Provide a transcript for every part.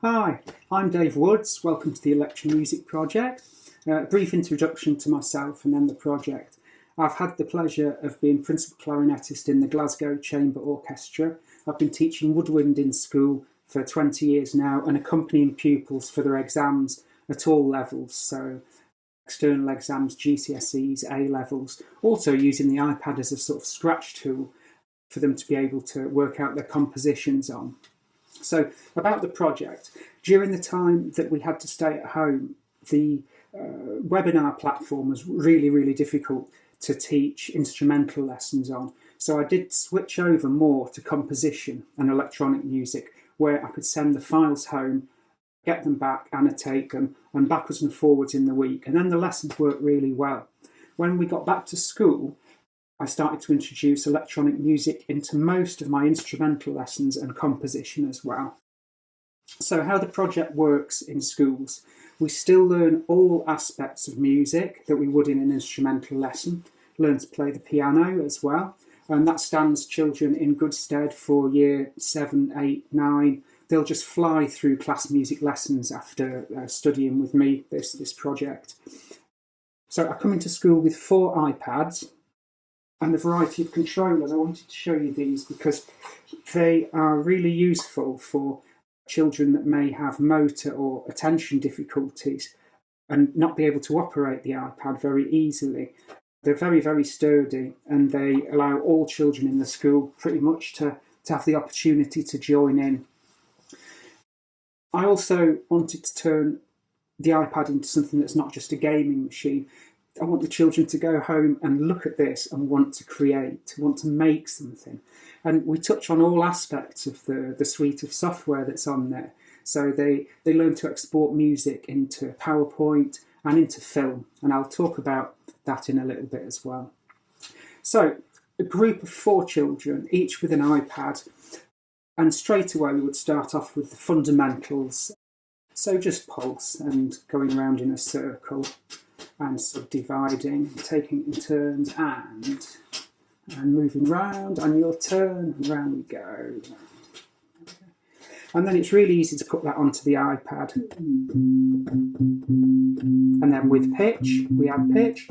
Hi, I'm Dave Woods. Welcome to the ElectroMusic Project. A brief introduction to myself and then the project. I've had the pleasure of being principal clarinetist in the Glasgow Chamber Orchestra. I've been teaching woodwind in school for 20 years now and accompanying pupils for their exams at all levels, so external exams, GCSEs, A-levels, also using the iPad as a sort of scratch tool for them to be able to work out their compositions on. So about the project, during the time that we had to stay at home, the webinar platform was really difficult to teach instrumental lessons on. So I did switch over more to composition and electronic music, where I could send the files home, get them back, annotate them, and backwards and forwards in the week. And then the lessons worked really well. When we got back to school, I started to introduce electronic music into most of my instrumental lessons and composition as well. So how the project works in schools, we still learn all aspects of music that we would in an instrumental lesson, learn to play the piano as well, and that stands children in good stead for year 7, 8, 9. They'll just fly through class music lessons after studying with me this project. So I come into school with 4 iPads, and a variety of controllers. I wanted to show you these because they are really useful for children that may have motor or attention difficulties and not be able to operate the iPad very easily. They're very sturdy, and they allow all children in the school pretty much to have the opportunity to join in. I also wanted to turn the iPad into something that's not just a gaming machine. I want the children to go home and look at this and want to create, want to make something. And we touch on all aspects of the suite of software that's on there. So they learn to export music into PowerPoint and into film. And I'll talk about that in a little bit as well. So a group of 4 children, each with an iPad. And straight away we would start off with the fundamentals. So just pulse and going around in a circle, and subdividing, taking it in turns, and moving round, and your turn, and round we go. And then it's really easy to put that onto the iPad. And then with pitch, we add pitch.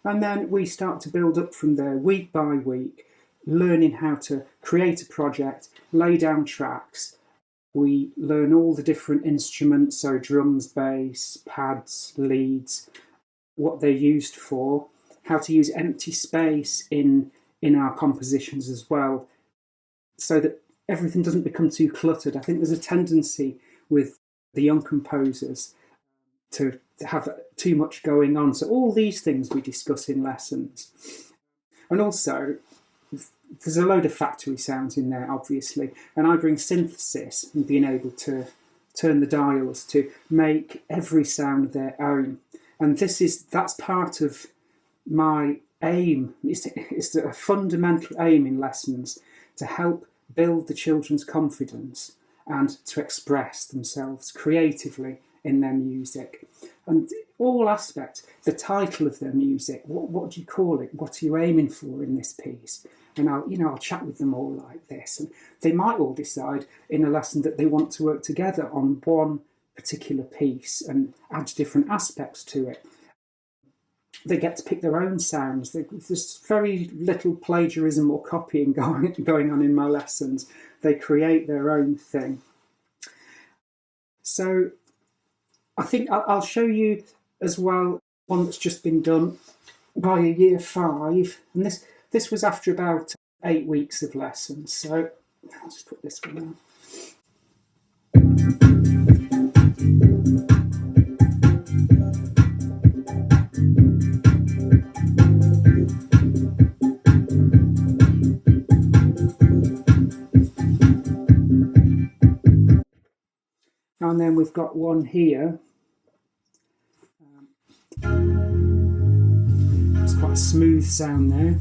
And then we start to build up from there week by week, learning how to create a project, lay down tracks. We learn all the different instruments, so drums, bass, pads, leads, what they're used for, how to use empty space in our compositions as well, so that everything doesn't become too cluttered. I think there's a tendency with the young composers to have too much going on. So all these things we discuss in lessons. And also, there's a load of factory sounds in there, obviously, and I bring synthesis and being able to turn the dials to make every sound their own. And that's part of my aim. It's a fundamental aim in lessons to help build the children's confidence and to express themselves creatively in their music. And all aspects, the title of their music, what do you call it? What are you aiming for in this piece? And I'll chat with them all like this. And they might all decide in a lesson that they want to work together on one particular piece and add different aspects to it. They get to pick their own sounds. There's very little plagiarism or copying going on in my lessons. They create their own thing. So I think I'll show you as well one that's just been done by a year 5. And this was after about 8 weeks of lessons. So I'll just put this one on. And then we've got one here. It's quite a smooth sound there.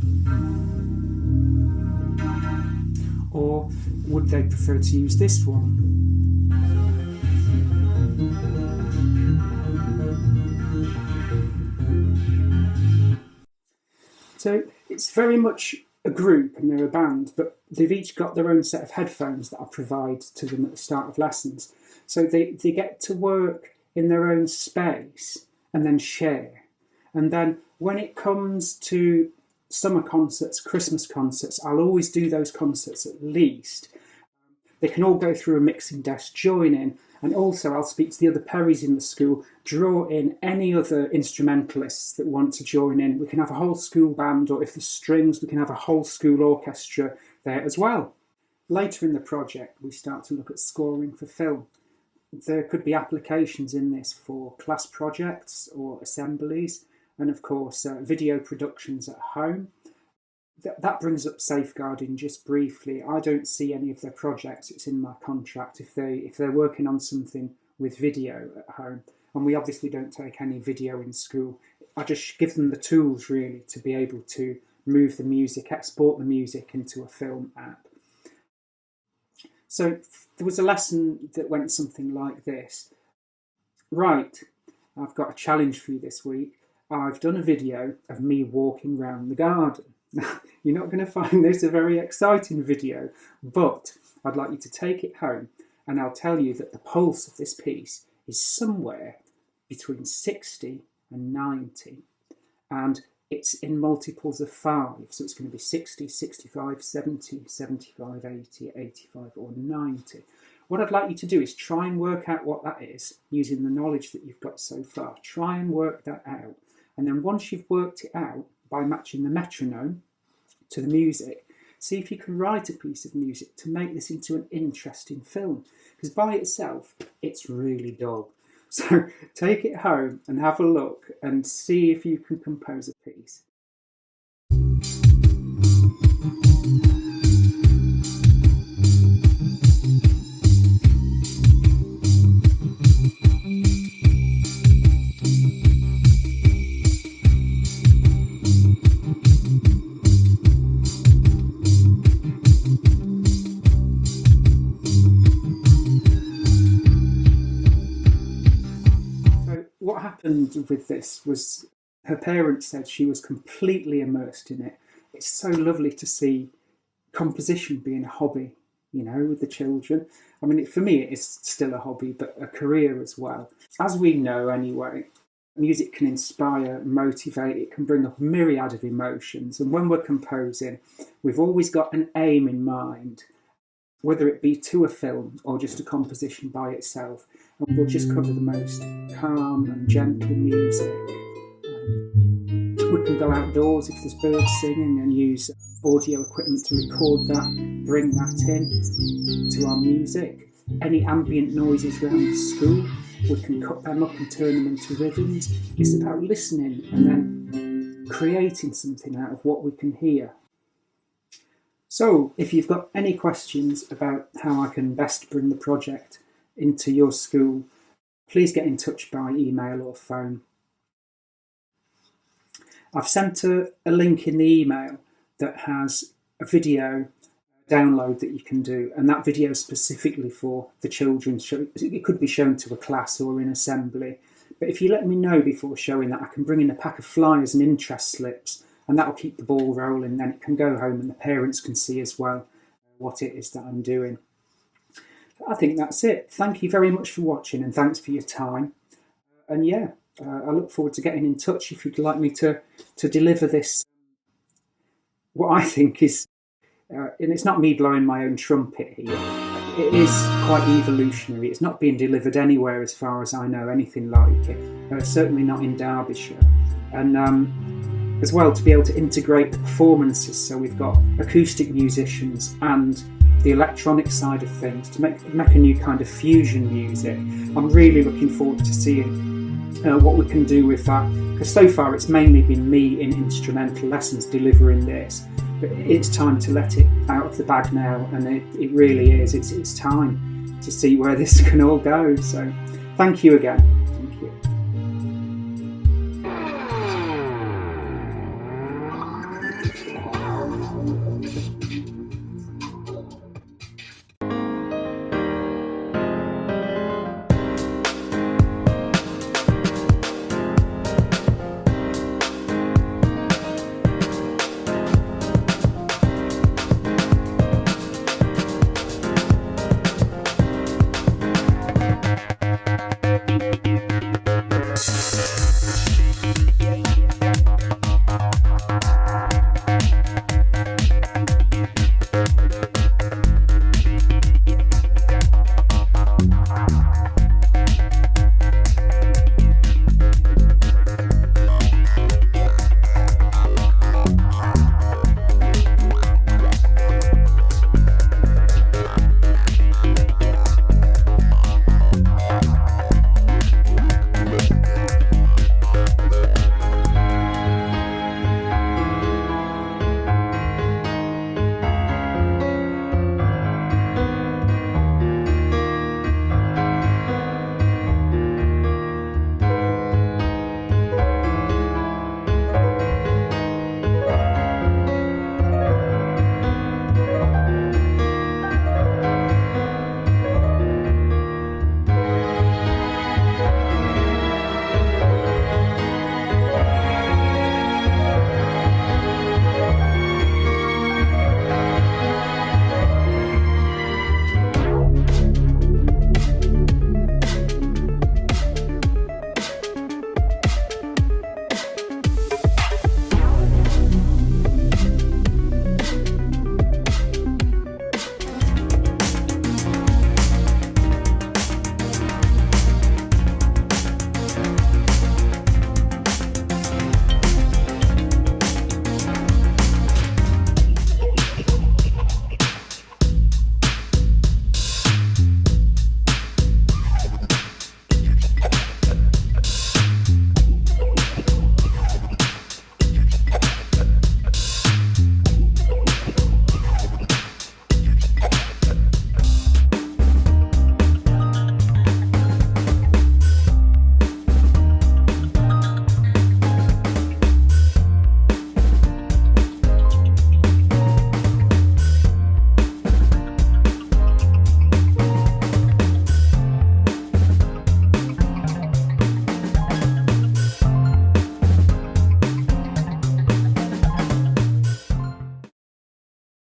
Or would they prefer to use this one? So it's very much a group and they're a band, but they've each got their own set of headphones that I provide to them at the start of lessons. So they get to work in their own space and then share. And then when it comes to summer concerts, Christmas concerts, I'll always do those concerts at least. They can all go through a mixing desk, join in, and also I'll speak to the other Perrys in the school, draw in any other instrumentalists that want to join in. We can have a whole school band, or if there's strings, we can have a whole school orchestra there as well. Later in the project, we start to look at scoring for film. There could be applications in this for class projects or assemblies, and of course video productions at home. That brings up safeguarding just briefly. I don't see any of their projects. It's in my contract if they're working on something with video at home. And we obviously don't take any video in school. I just give them the tools really to be able to move the music, export the music into a film app. So there was a lesson that went something like this. Right, I've got a challenge for you this week. I've done a video of me walking around the garden. You're not going to find this a very exciting video, but I'd like you to take it home and I'll tell you that the pulse of this piece is somewhere between 60 and 90. And it's in multiples of 5. So it's going to be 60, 65, 70, 75, 80, 85 or 90. What I'd like you to do is try and work out what that is using the knowledge that you've got so far. Try and work that out. And then once you've worked it out, by matching the metronome to the music, see if you can write a piece of music to make this into an interesting film. Because by itself, it's really dull. So take it home and have a look and see if you can compose a piece. What happened with this was her parents said she was completely immersed in it. It's so lovely to see composition being a hobby, you know, with the children. I mean, for me, it is still a hobby, but a career as well. As we know anyway, music can inspire, motivate, it can bring up a myriad of emotions. And when we're composing, we've always got an aim in mind, whether it be to a film or just a composition by itself. And we'll just cover the most calm and gentle music. We can go outdoors if there's birds singing and use audio equipment to record that, bring that in to our music. Any ambient noises around the school, we can cut them up and turn them into rhythms. It's about listening and then creating something out of what we can hear. So if you've got any questions about how I can best bring the project into your school, please get in touch by email or phone. I've sent a link in the email that has a video download that you can do, and that video is specifically for the children. It could be shown to a class or in assembly, but if you let me know before showing that, I can bring in a pack of flyers and interest slips, and that will keep the ball rolling. Then it can go home and the parents can see as well what it is that I'm doing. I think that's it. Thank you very much for watching and thanks for your time. And yeah, I look forward to getting in touch if you'd like me to deliver this, what I think is, and it's not me blowing my own trumpet here, it is quite evolutionary. It's not being delivered anywhere as far as I know, anything like it, certainly not in Derbyshire. And as well, to be able to integrate the performances, so we've got acoustic musicians and the electronic side of things to make a new kind of fusion music. I'm really looking forward to seeing what we can do with that, because so far it's mainly been me in instrumental lessons delivering this, but it's time to let it out of the bag now, and it really is. It's time to see where this can all go. So thank you again.